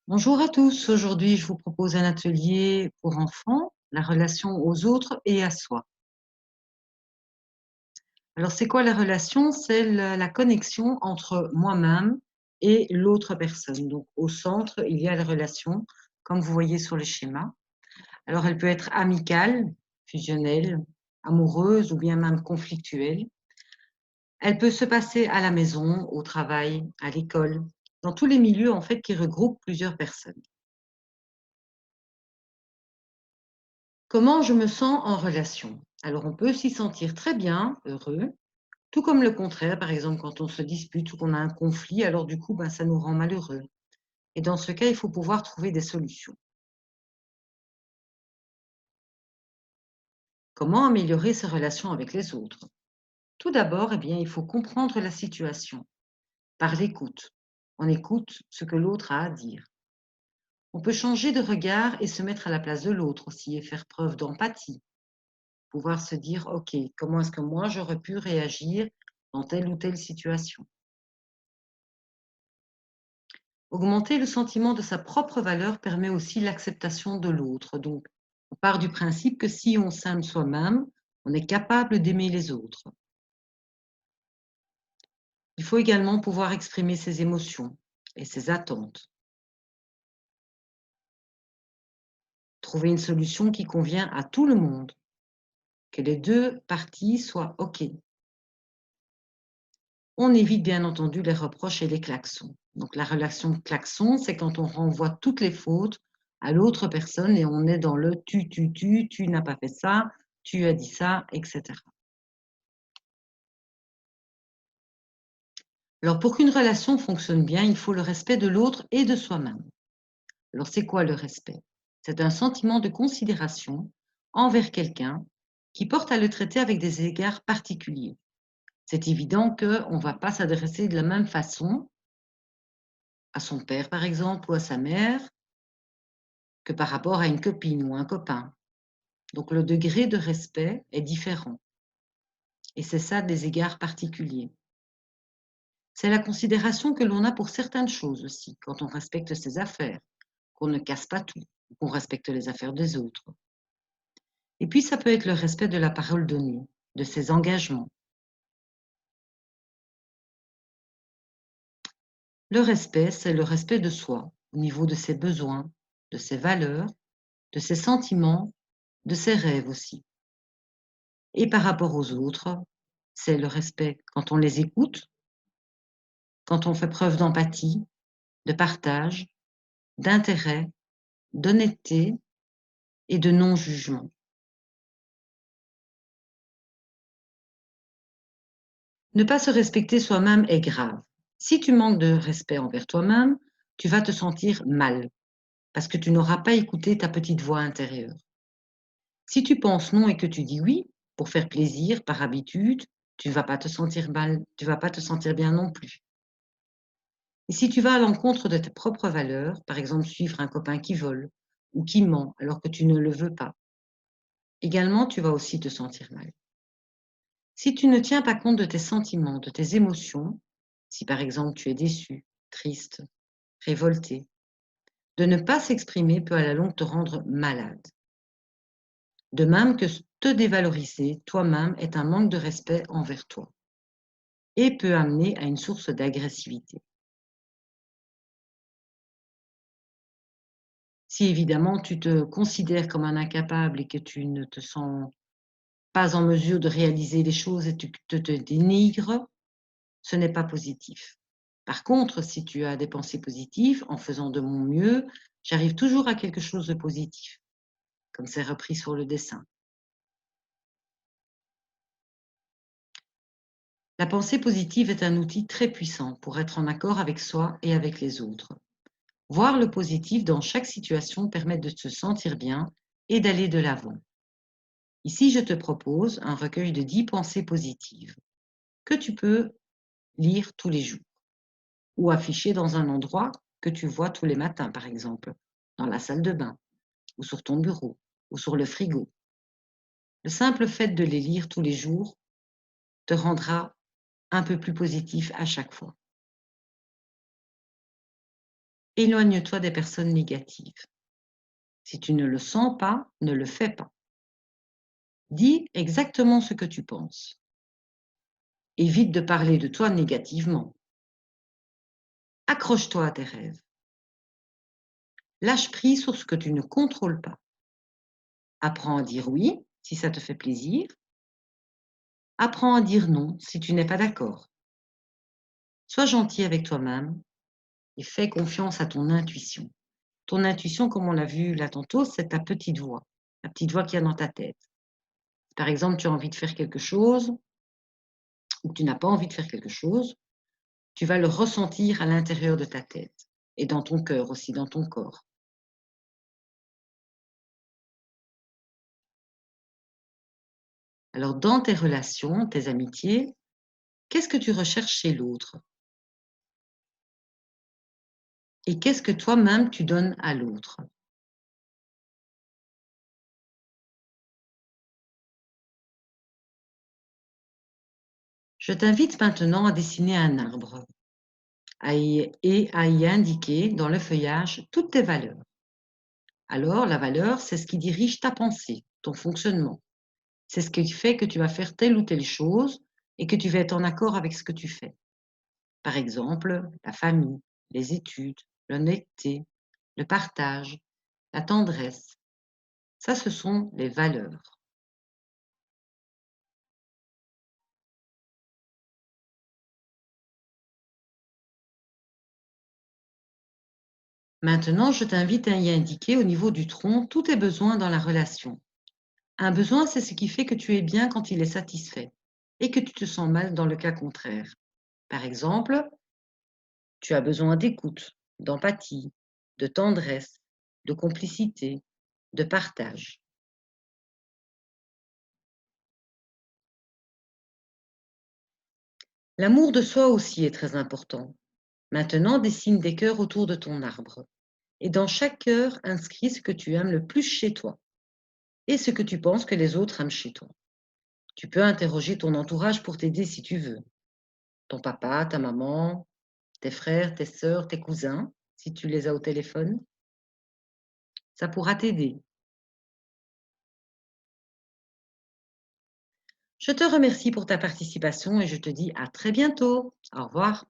Bonjour à tous, aujourd'hui je vous propose un atelier pour enfants, la relation aux autres et à soi. Alors c'est quoi la relation? C'est la connexion entre moi-même et l'autre personne. Donc au centre, il y a la relation, comme vous voyez sur le schéma. Alors elle peut être amicale, fusionnelle, amoureuse ou bien même conflictuelle. Elle peut se passer à la maison, au travail, à l'école, dans tous les milieux en fait qui regroupent plusieurs personnes. Comment je me sens en relation? Alors on peut s'y sentir très bien, heureux, tout comme le contraire, par exemple quand on se dispute ou qu'on a un conflit, alors du coup, ça nous rend malheureux. Et dans ce cas, il faut pouvoir trouver des solutions. Comment améliorer ses relations avec les autres? Tout d'abord, il faut comprendre la situation par l'écoute. On écoute ce que l'autre a à dire. On peut changer de regard et se mettre à la place de l'autre aussi et faire preuve d'empathie. Pouvoir se dire, OK, comment est-ce que moi j'aurais pu réagir dans telle ou telle situation? Augmenter le sentiment de sa propre valeur permet aussi l'acceptation de l'autre. Donc, on part du principe que si on s'aime soi-même, on est capable d'aimer les autres. Il faut également pouvoir exprimer ses émotions et ses attentes. Trouver une solution qui convient à tout le monde, que les deux parties soient OK. On évite bien entendu les reproches et les klaxons. Donc la relation klaxon, c'est quand on renvoie toutes les fautes à l'autre personne et on est dans le tu n'as pas fait ça, tu as dit ça, etc. Alors pour qu'une relation fonctionne bien, il faut le respect de l'autre et de soi-même. Alors c'est quoi le respect? C'est un sentiment de considération envers quelqu'un qui porte à le traiter avec des égards particuliers. C'est évident qu'on ne va pas s'adresser de la même façon à son père, par exemple, ou à sa mère, que par rapport à une copine ou un copain. Donc le degré de respect est différent. Et c'est ça des égards particuliers. C'est la considération que l'on a pour certaines choses aussi, quand on respecte ses affaires, qu'on ne casse pas tout, qu'on respecte les affaires des autres. Et puis ça peut être le respect de la parole donnée, de ses engagements. Le respect, c'est le respect de soi, au niveau de ses besoins, de ses valeurs, de ses sentiments, de ses rêves aussi. Et par rapport aux autres, c'est le respect quand on les écoute, quand on fait preuve d'empathie, de partage, d'intérêt, d'honnêteté et de non-jugement. Ne pas se respecter soi-même est grave. Si tu manques de respect envers toi-même, tu vas te sentir mal parce que tu n'auras pas écouté ta petite voix intérieure. Si tu penses non et que tu dis oui pour faire plaisir par habitude, tu ne vas pas te sentir mal, tu vas pas te sentir bien non plus. Et si tu vas à l'encontre de tes propres valeurs, par exemple suivre un copain qui vole ou qui ment alors que tu ne le veux pas, également tu vas aussi te sentir mal. Si tu ne tiens pas compte de tes sentiments, de tes émotions, si par exemple tu es déçu, triste, révolté, de ne pas s'exprimer peut à la longue te rendre malade. De même que te dévaloriser toi-même est un manque de respect envers toi et peut amener à une source d'agressivité. Si évidemment tu te considères comme un incapable et que tu ne te sens pas en mesure de réaliser les choses et tu te dénigres, ce n'est pas positif. Par contre, si tu as des pensées positives, en faisant de mon mieux, j'arrive toujours à quelque chose de positif, comme c'est repris sur le dessin. La pensée positive est un outil très puissant pour être en accord avec soi et avec les autres. Voir le positif dans chaque situation permet de se sentir bien et d'aller de l'avant. Ici, je te propose un recueil de 10 pensées positives que tu peux lire tous les jours ou afficher dans un endroit que tu vois tous les matins, par exemple, dans la salle de bain ou sur ton bureau ou sur le frigo. Le simple fait de les lire tous les jours te rendra un peu plus positif à chaque fois. Éloigne-toi des personnes négatives. Si tu ne le sens pas, ne le fais pas. Dis exactement ce que tu penses. Évite de parler de toi négativement. Accroche-toi à tes rêves. Lâche prise sur ce que tu ne contrôles pas. Apprends à dire oui si ça te fait plaisir. Apprends à dire non si tu n'es pas d'accord. Sois gentil avec toi-même et fais confiance à ton intuition. Ton intuition, comme on l'a vu là tantôt, c'est ta petite voix, la petite voix qu'il y a dans ta tête. Par exemple, tu as envie de faire quelque chose ou que tu n'as pas envie de faire quelque chose, tu vas le ressentir à l'intérieur de ta tête et dans ton cœur aussi, dans ton corps. Alors, dans tes relations, tes amitiés, qu'est-ce que tu recherches chez l'autre? Et qu'est-ce que toi-même tu donnes à l'autre? Je t'invite maintenant à dessiner un arbre et à y indiquer dans le feuillage toutes tes valeurs. Alors, la valeur, c'est ce qui dirige ta pensée, ton fonctionnement. C'est ce qui fait que tu vas faire telle ou telle chose et que tu vas être en accord avec ce que tu fais. Par exemple, la famille, les études, l'honnêteté, le partage, la tendresse. Ça, ce sont les valeurs. Maintenant, je t'invite à y indiquer au niveau du tronc tous tes besoins dans la relation. Un besoin, c'est ce qui fait que tu es bien quand il est satisfait et que tu te sens mal dans le cas contraire. Par exemple, tu as besoin d'écoute, d'empathie, de tendresse, de complicité, de partage. L'amour de soi aussi est très important. Maintenant, dessine des cœurs autour de ton arbre. Et dans chaque cœur, inscris ce que tu aimes le plus chez toi et ce que tu penses que les autres aiment chez toi. Tu peux interroger ton entourage pour t'aider si tu veux. Ton papa, ta maman, tes frères, tes sœurs, tes cousins, si tu les as au téléphone. Ça pourra t'aider. Je te remercie pour ta participation et je te dis à très bientôt. Au revoir.